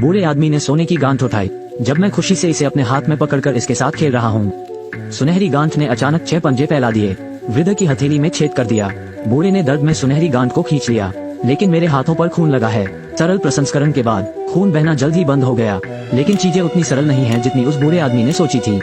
बूढ़े आदमी ने सोने की गांठ उठाई। जब मैं खुशी से इसे अपने हाथ में पकड़कर इसके साथ खेल रहा हूँ, सुनहरी गांठ ने अचानक 6 पंजे फैला दिए, वृद्ध की हथेली में छेद कर दिया। बूढ़े ने दर्द में सुनहरी गांठ को खींच लिया, लेकिन मेरे हाथों पर खून लगा है। सरल प्रसंस्करण के बाद खून बहना जल्द ही बंद हो गया, लेकिन चीजें उतनी सरल नहीं हैं जितनी उस बूढ़े आदमी ने सोची थी।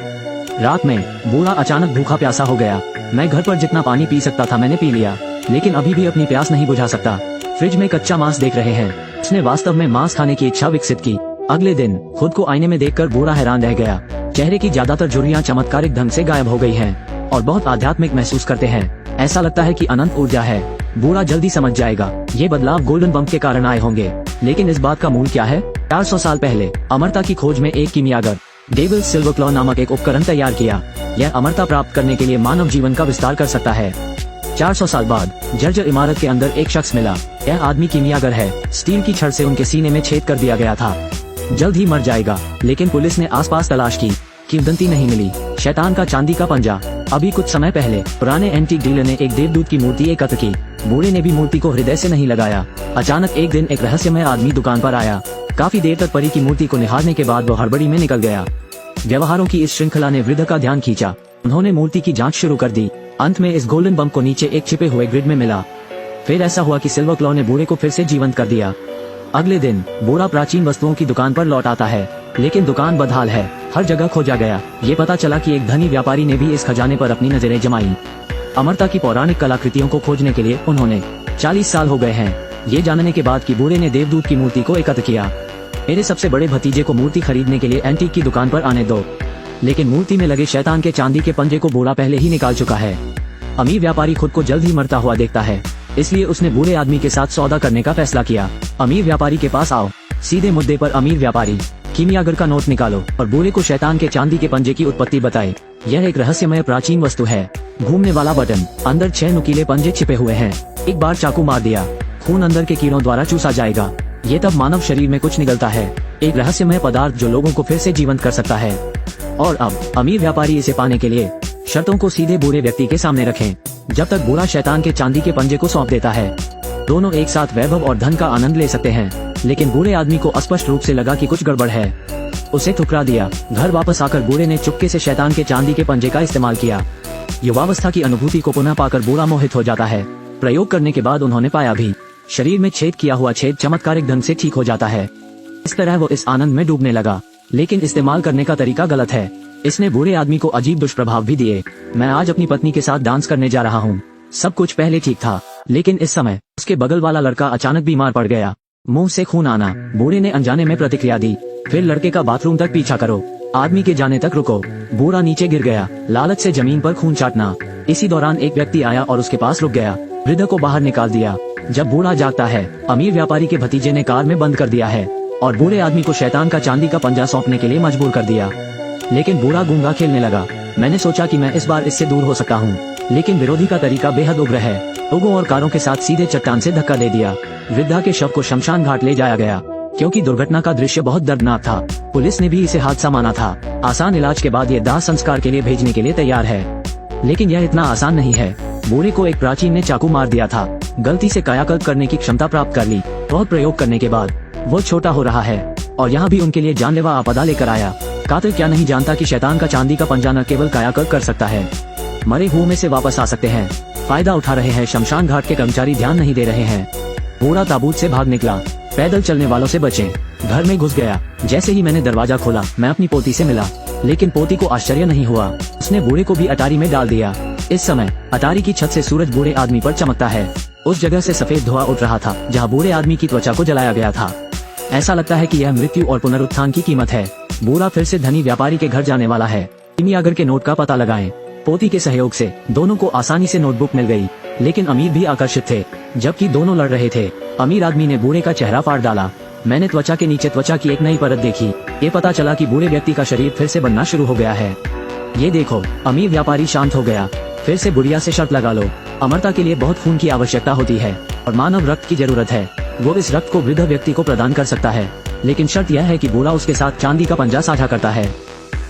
रात में बूढ़ा अचानक भूखा प्यासा हो गया। मैं घर पर जितना पानी पी सकता था मैंने पी लिया, लेकिन अभी भी अपनी प्यास नहीं बुझा सकता। फ्रिज में कच्चा मांस देख रहे हैं। उसने वास्तव में मांस खाने की इच्छा विकसित की। अगले दिन खुद को आईने में देखकर बूढ़ा हैरान रह गया। चेहरे की ज्यादातर झुर्रियां चमत्कारिक ढंग से गायब हो गई हैं और बहुत आध्यात्मिक महसूस करते हैं। ऐसा लगता है कि अनंत ऊर्जा है। बूढ़ा जल्दी समझ जाएगा, ये बदलाव गोल्डन बम के कारण आए होंगे। लेकिन इस बात का मूल क्या है? 400 साल पहले अमरता की खोज में एक कीमियागर डेविल सिल्वरक्लॉ नामक एक उपकरण तैयार किया। यह अमरता प्राप्त करने के लिए मानव जीवन का विस्तार कर सकता है। 400 साल बाद जर्जर इमारत के अंदर एक शख्स मिला। यह आदमी कीमियागर है। स्टील की छड़ से उनके सीने में छेद कर दिया गया था। जल्द ही मर जाएगा। लेकिन पुलिस ने आसपास तलाश की, किंवदंती नहीं मिली। शैतान का चांदी का पंजा। अभी कुछ समय पहले पुराने एंटीक डीलर ने एक देवदूत की मूर्ति एकत्र की। बूढ़े ने भी मूर्ति को हृदय से नहीं लगाया। अचानक एक दिन एक रहस्यमय आदमी दुकान पर आया। काफी देर तक परी की मूर्ति को निहारने के बाद वो हड़बड़ी में निकल गया। व्यवहारों की इस श्रृंखला ने वृद्ध का ध्यान खींचा। उन्होंने मूर्ति की जांच शुरू कर दी। अंत में इस गोल्डन बम को नीचे एक छिपे हुए ग्रिड में मिला। फिर ऐसा हुआ कि सिल्वरक्लॉ ने बूढ़े को फिर से जीवंत कर दिया। अगले दिन बूढ़ा प्राचीन वस्तुओं की दुकान पर लौट आता है, लेकिन दुकान बदहाल है। हर जगह खोजा गया। ये पता चला कि एक धनी व्यापारी ने भी इस खजाने पर अपनी नजरें जमाई। अमरता की पौराणिक कलाकृतियों को खोजने के लिए उन्होंने 40 साल हो गए हैं। ये जानने के बाद कि बूढ़े ने देवदूत की मूर्ति को एकत्र किया। मेरे सबसे बड़े भतीजे को मूर्ति खरीदने के लिए एंटीक की दुकान पर आने दो, लेकिन मूर्ति में लगे शैतान के चांदी के पंजे को बूढ़ा पहले ही निकाल चुका है। अमीर व्यापारी खुद को जल्द ही मरता हुआ देखता है, इसलिए उसने बूढ़े आदमी के साथ सौदा करने का फैसला किया। अमीर व्यापारी के पास आओ। सीधे मुद्दे पर अमीर व्यापारी, कीमियागर का नोट निकालो और बूढ़े को शैतान के चांदी के पंजे की उत्पत्ति बताए। यह एक रहस्यमय प्राचीन वस्तु है। घूमने वाला बटन, अंदर 6 नुकीले पंजे छिपे हुए हैं। एक बार चाकू मार दिया, खून अंदर के कीड़ों द्वारा चूसा जाएगा। ये तब मानव शरीर में कुछ निकलता है, एक रहस्यमय पदार्थ जो लोगों को फिर से जीवंत कर सकता है। और अब अमीर व्यापारी इसे पाने के लिए शर्तों को सीधे बूढ़े व्यक्ति के सामने रखें, जब तक बूढ़ा शैतान के चांदी के पंजे को सौंप देता है। दोनों एक साथ वैभव और धन का आनंद ले सकते हैं। लेकिन बूढ़े आदमी को स्पष्ट रूप से लगा कि कुछ गड़बड़ है। उसे ठुकरा दिया। घर वापस आकर बूढ़े ने चुपके से शैतान के चांदी के पंजे का इस्तेमाल किया। युवावस्था की अनुभूति को पुनः पाकर बूढ़ा मोहित हो जाता है। प्रयोग करने के बाद उन्होंने पाया भी, शरीर में छेद किया हुआ छेद चमत्कारिक ढंग से ठीक हो जाता है। इस तरह वो इस आनंद में डूबने लगा, लेकिन इस्तेमाल करने का तरीका गलत है। इसने बूढ़े आदमी को अजीब दुष्प्रभाव भी दिए। मैं आज अपनी पत्नी के साथ डांस करने जा रहा हूँ। सब कुछ पहले ठीक था, लेकिन इस समय उसके बगल वाला लड़का अचानक बीमार पड़ गया। मुंह से खून आना। बूढ़े ने अनजाने में प्रतिक्रिया दी। फिर लड़के का बाथरूम तक पीछा करो, आदमी के जाने तक रुको। बूढ़ा नीचे गिर गया, लालच से जमीन पर खून चाटना। इसी दौरान एक व्यक्ति आया और उसके पास रुक गया। वृद्ध को बाहर निकाल दिया। जब बूढ़ा जागता है, अमीर व्यापारी के भतीजे ने कार में बंद कर दिया है और बूढ़े आदमी को शैतान का चांदी का पंजा सौंपने के लिए मजबूर कर दिया। लेकिन बूढ़ा गूंगा खेलने लगा। मैंने सोचा कि मैं इस बार इससे दूर हो सकता हूँ, लेकिन विरोधी का तरीका बेहद उग्र है। लोगों और कारों के साथ सीधे चट्टान से धक्का दे दिया। वृद्धा के शव को शमशान घाट ले जाया गया, क्योंकि दुर्घटना का दृश्य बहुत दर्दनाक था। पुलिस ने भी इसे हादसा माना था। आसान इलाज के बाद ये दाह संस्कार के लिए भेजने के लिए तैयार है, लेकिन यह इतना आसान नहीं है। बूढ़े को एक प्राचीन ने चाकू मार दिया था। गलती से कायाकल्प करने की क्षमता प्राप्त कर ली। बहुत प्रयोग करने के बाद वो छोटा हो रहा है और यहाँ भी उनके लिए जानलेवा आपदा लेकर आया। कातिल क्या नहीं जानता कि शैतान का चांदी का पंजा न केवल कायाकल्प कर सकता है, मरे हुए में से वापस आ सकते हैं। फायदा उठा रहे हैं शमशान घाट के कर्मचारी, ध्यान नहीं दे रहे हैं। बूढ़ा ताबूत से भाग निकला। पैदल चलने वालों से बचे। घर में घुस गया। जैसे ही मैंने दरवाजा खोला, मैं अपनी पोती से मिला, लेकिन पोती को आश्चर्य नहीं हुआ। उसने बूढ़े को भी अटारी में डाल दिया। इस समय अटारी की छत से सूरज बूढ़े आदमी पर चमकता है। उस जगह से सफेद धुआं उठ रहा था जहाँ बूढ़े आदमी की त्वचा को जलाया गया था। ऐसा लगता है कि यह मृत्यु और पुनरुत्थान की कीमत है। बूढ़ा फिर से धनी व्यापारी के घर जाने वाला है। कीमियागर के नोट का पता लगाएं। पोती के सहयोग से दोनों को आसानी से नोटबुक मिल गई, लेकिन अमीर भी आकर्षित थे। जबकि दोनों लड़ रहे थे, अमीर आदमी ने बूढ़े का चेहरा फाड़ डाला। मैंने त्वचा के नीचे त्वचा की एक नई परत देखी। ये पता चला कि बूढ़े व्यक्ति का शरीर फिर से बनना शुरू हो गया है। ये देखो, अमीर व्यापारी शांत हो गया। फिर से बुढ़िया से शर्त लगा लो। अमरता के लिए बहुत खून की आवश्यकता होती है और मानव रक्त की जरूरत है। वो इस रक्त को वृद्ध व्यक्ति को प्रदान कर सकता है, लेकिन शर्त यह है कि बूढ़ा उसके साथ चांदी का पंजा साझा करता है।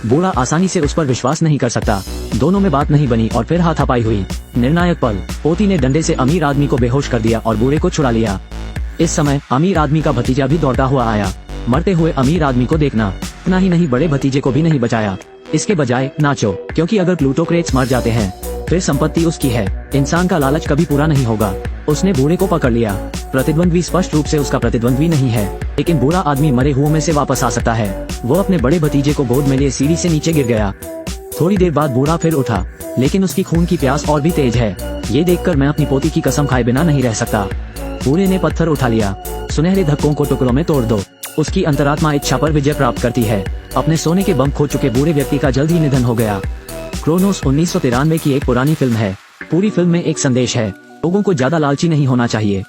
बूढ़ा आसानी से उस पर विश्वास नहीं कर सकता। दोनों में बात नहीं बनी और फिर हाथापाई हुई। निर्णायक पल, पोती ने डंडे से अमीर आदमी को बेहोश कर दिया और बूढ़े को छुड़ा लिया। इस समय अमीर आदमी का भतीजा भी दौड़ता हुआ आया। मरते हुए अमीर आदमी को देखना। इतना ही नहीं, बड़े भतीजे को भी नहीं बचाया। इसके बजाय नाचो, क्योंकि अगर प्लूटोक्रेट्स मर जाते हैं फिर संपत्ति उसकी है। इंसान का लालच कभी पूरा नहीं होगा। उसने बूढ़े को पकड़ लिया। प्रतिद्वंद्वी स्पष्ट रूप से उसका प्रतिद्वंद्वी नहीं है, लेकिन बूढ़ा आदमी मरे हुओं में से वापस आ सकता है। वो अपने बड़े भतीजे को गोद में लिए सीढ़ी से नीचे गिर गया। थोड़ी देर बाद बूढ़ा फिर उठा, लेकिन उसकी खून की प्यास और भी तेज है। ये देखकर मैं अपनी पोती की कसम खाए बिना नहीं रह सकता। बूढ़े ने पत्थर उठा लिया। सुनहरे धक्कों को टुकड़ों में तोड़ दो। उसकी अंतरात्मा इच्छा पर विजय प्राप्त करती है। अपने सोने के बम खो चुके बूढ़े व्यक्ति का जल्द ही निधन हो गया। क्रोनोस 1993 की एक पुरानी फिल्म है। पूरी फिल्म में एक संदेश है, लोगों को ज्यादा लालची नहीं होना चाहिए।